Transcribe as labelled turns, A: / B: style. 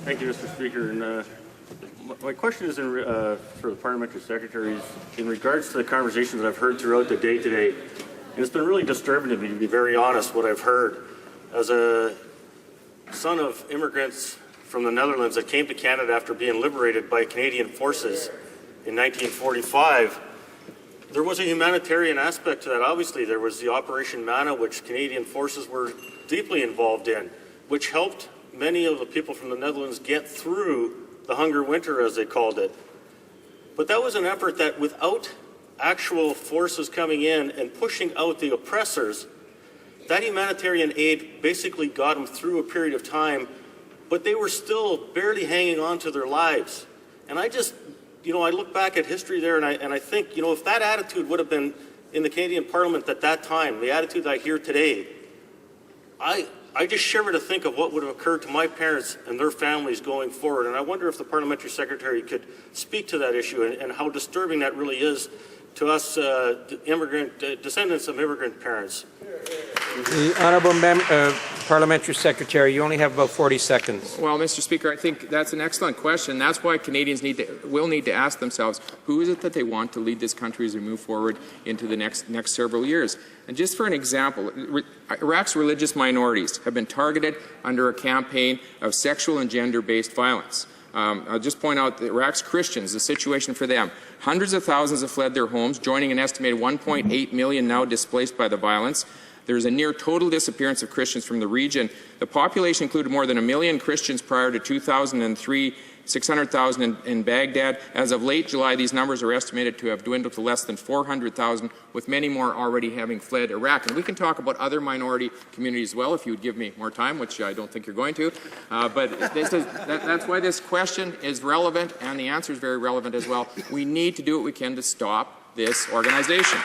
A: Thank you, Mr. Speaker. And my question is for the Parliamentary Secretary in regards to the conversations that I've heard throughout the day today. And it's been really disturbing to me, to be very honest, what I've heard. As a son of immigrants from the Netherlands that came to Canada after being liberated by Canadian forces in 1945, there was a humanitarian aspect to that. Obviously, there was the Operation Manna, which Canadian forces were deeply involved in, which helped many of the people from the Netherlands get through the hunger winter, as they called it. But that was an effort that, without actual forces coming in and pushing out the oppressors, that humanitarian aid basically got them through a period of time, but they were still barely hanging on to their lives. And I just, I look back at history there and I think, if that attitude would have been in the Canadian Parliament at that time, the attitude I hear today, I just shiver to think of what would have occurred to my parents and their families going forward. And I wonder if the Parliamentary Secretary could speak to that issue and how disturbing that really is to us descendants of immigrant parents.
B: The Honourable Parliamentary Secretary, you only have about 40 seconds.
C: Well, Mr. Speaker, I think that's an excellent question. That's why Canadians will need to ask themselves, who is it that they want to lead this country as we move forward into the next several years? And just for an example, Iraq's religious minorities have been targeted under a campaign of sexual and gender-based violence. I'll just point out that Iraq's Christians, the situation for them. Hundreds of thousands have fled their homes, joining an estimated 1.8 million now displaced by the violence. There's a near total disappearance of Christians from the region. The population included more than 1 million Christians prior to 2003, 600,000 in Baghdad. As of late July, these numbers are estimated to have dwindled to less than 400,000, with many more already having fled Iraq. And we can talk about other minority communities as well, if you would give me more time, which I don't think you're going to. But that's why this question is relevant, and the answer is very relevant as well. We need to do what we can to stop this organization.